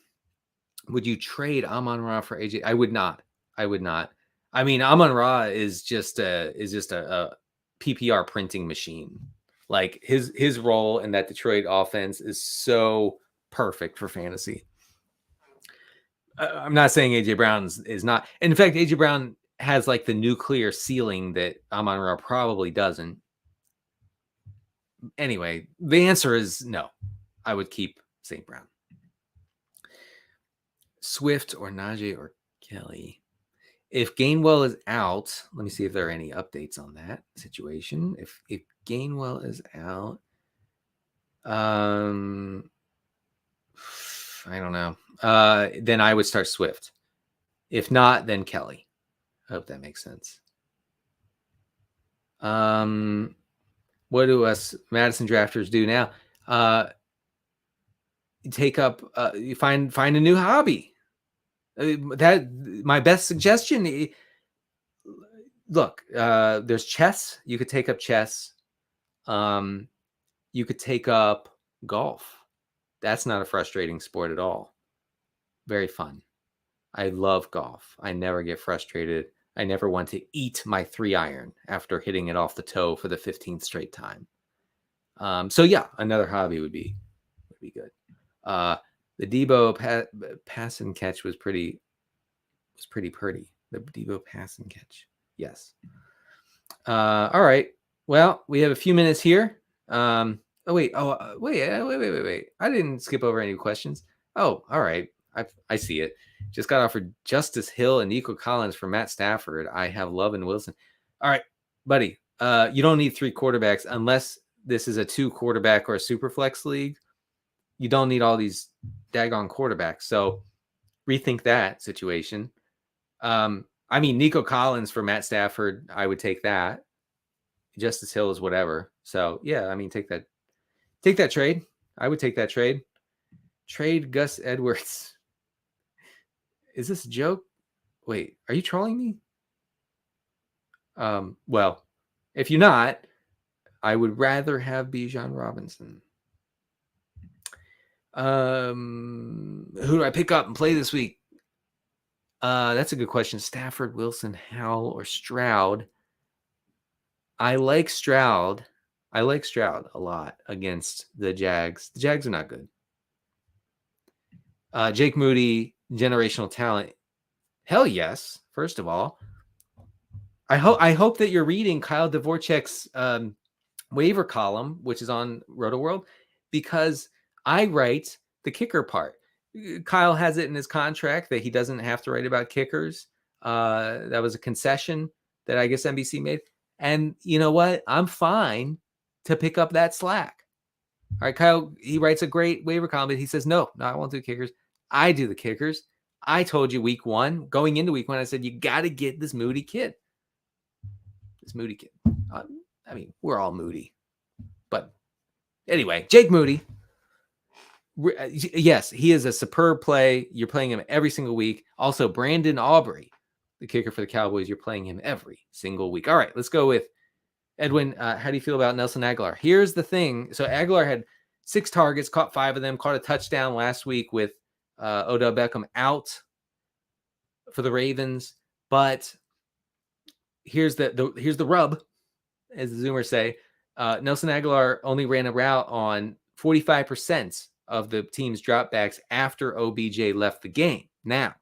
Would you trade Amon-Ra for AJ? I would not. I mean, Amon-Ra is just a PPR printing machine. Like his role in that Detroit offense is so perfect for fantasy. I'm not saying AJ Brown is not. In fact, AJ Brown has like the nuclear ceiling that Amon-Ra probably doesn't. Anyway, the answer is no. I would keep St. Brown. Swift or Najee or Kelly. If Gainwell is out, let me see if there are any updates on that situation. If Gainwell is out, I don't know. Then I would start Swift. If not, then Kelly. I hope that makes sense. What do us Madison drafters do now? Take up, you find a new hobby. That my best suggestion. Look, there's chess. You could take up chess. You could take up golf. That's not a frustrating sport at all. Very fun. I love golf. I never get frustrated. I never want to eat my 3-iron after hitting it off the toe for the 15th straight time. So yeah, another hobby would be good. The Debo pass and catch was pretty. The Debo pass and catch. Yes. All right. Well, we have a few minutes here. Wait. I didn't skip over any questions. Oh, all right. I see it. Just got offered Justice Hill and Nico Collins for Matt Stafford. I have Love and Wilson. All right, buddy. You don't need 3 quarterbacks unless this is a 2 quarterback or a super flex league. You don't need all these daggone quarterbacks. So rethink that situation. I mean, Nico Collins for Matt Stafford, I would take that. Justice Hill is whatever. So yeah, I mean, take that trade. I would take that trade. Trade Gus Edwards. Is this a joke? Wait, are you trolling me? Well, if you're not, I would rather have Bijan Robinson. Who do I pick up and play this week? That's a good question. Stafford, Wilson, Howell, or Stroud. I like Stroud a lot against the Jags. The Jags are not good. Jake Moody, generational talent. Hell yes. First of all, I hope that you're reading Kyle Dvorchak's waiver column, which is on Rotoworld, because I write the kicker part. Kyle has it in his contract that he doesn't have to write about kickers. That was a concession that I guess NBC made. And you know what? I'm fine to pick up that slack. All right, Kyle, he writes a great waiver column, but he says, no, I won't do kickers. I do the kickers. I told you going into week one, I said, you got to get this Moody kid. I mean, we're all moody. But anyway, Jake Moody. Yes, he is a superb play. You're playing him every single week. Also, Brandon Aubrey, the kicker for the Cowboys. You're playing him every single week. All right, let's go with Edwin. How do you feel about Nelson Aguilar? Here's the thing. So Aguilar had 6 targets, caught 5 of them, caught a touchdown last week with Odell Beckham out for the Ravens. But here's the rub, as the Zoomers say. Nelson Aguilar only ran a route on 45% of the team's dropbacks after OBJ left the game. Now,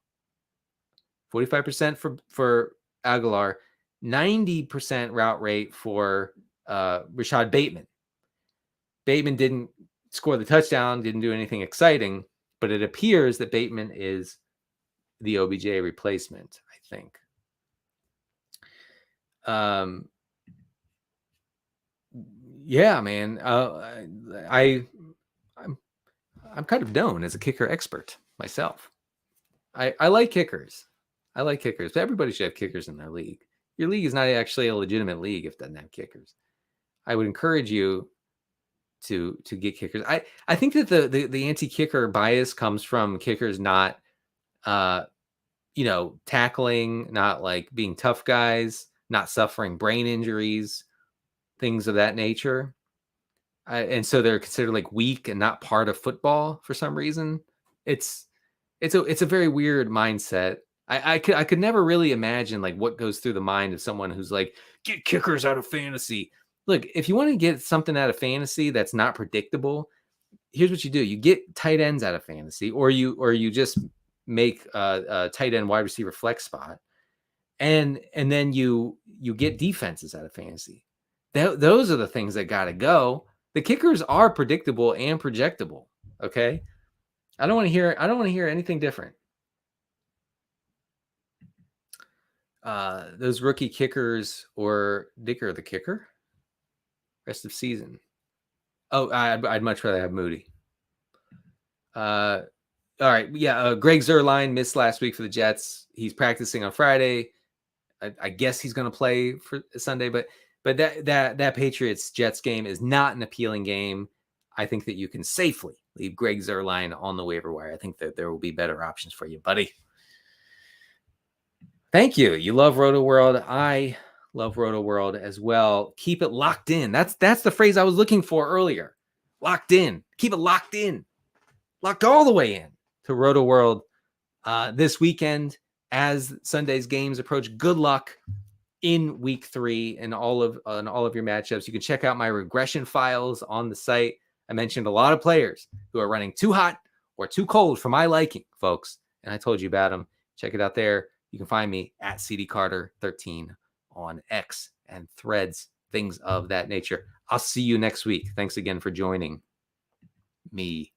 45% for Aguilar, 90% route rate for Rashad Bateman. Bateman didn't score the touchdown, didn't do anything exciting, but it appears that Bateman is the OBJ replacement, I think. Yeah, man. I'm kind of known as a kicker expert myself. I like kickers. But everybody should have kickers in their league. Your league is not actually a legitimate league if it doesn't have kickers. I would encourage you to get kickers. I think that the anti-kicker bias comes from kickers not tackling, not like being tough guys, not suffering brain injuries, things of that nature. And so they're considered like weak and not part of football for some reason. It's a very weird mindset. I could never really imagine like what goes through the mind of someone who's like, get kickers out of fantasy. Look, if you want to get something out of fantasy that's not predictable, here's what you do. You get tight ends out of fantasy, or you just make a tight end wide receiver flex spot. And then you get defenses out of fantasy. Those are the things that got to go. The kickers are predictable and projectable. Okay. I don't want to hear anything different. Those rookie kickers or Dicker the kicker rest of season. Oh, I'd much rather have Moody. All right. Yeah. Greg Zuerlein missed last week for the Jets. He's practicing on Friday. I guess he's going to play for Sunday, but that Patriots Jets game is not an appealing game. I think that you can safely leave Greg Zuerlein on the waiver wire. I think that there will be better options for you, buddy. Thank you. You love Rotoworld. I love Rotoworld as well. Keep it locked in. That's the phrase I was looking for earlier. Locked in. Keep it locked in. Locked all the way in to Rotoworld this weekend as Sunday's games approach. Good luck in week 3 and all of your matchups. You can check out my regression files on the site. I mentioned a lot of players who are running too hot or too cold for my liking, folks. And I told you about them. Check it out there. You can find me at CDCarter13 on X and Threads, things of that nature. I'll see you next week. Thanks again for joining me.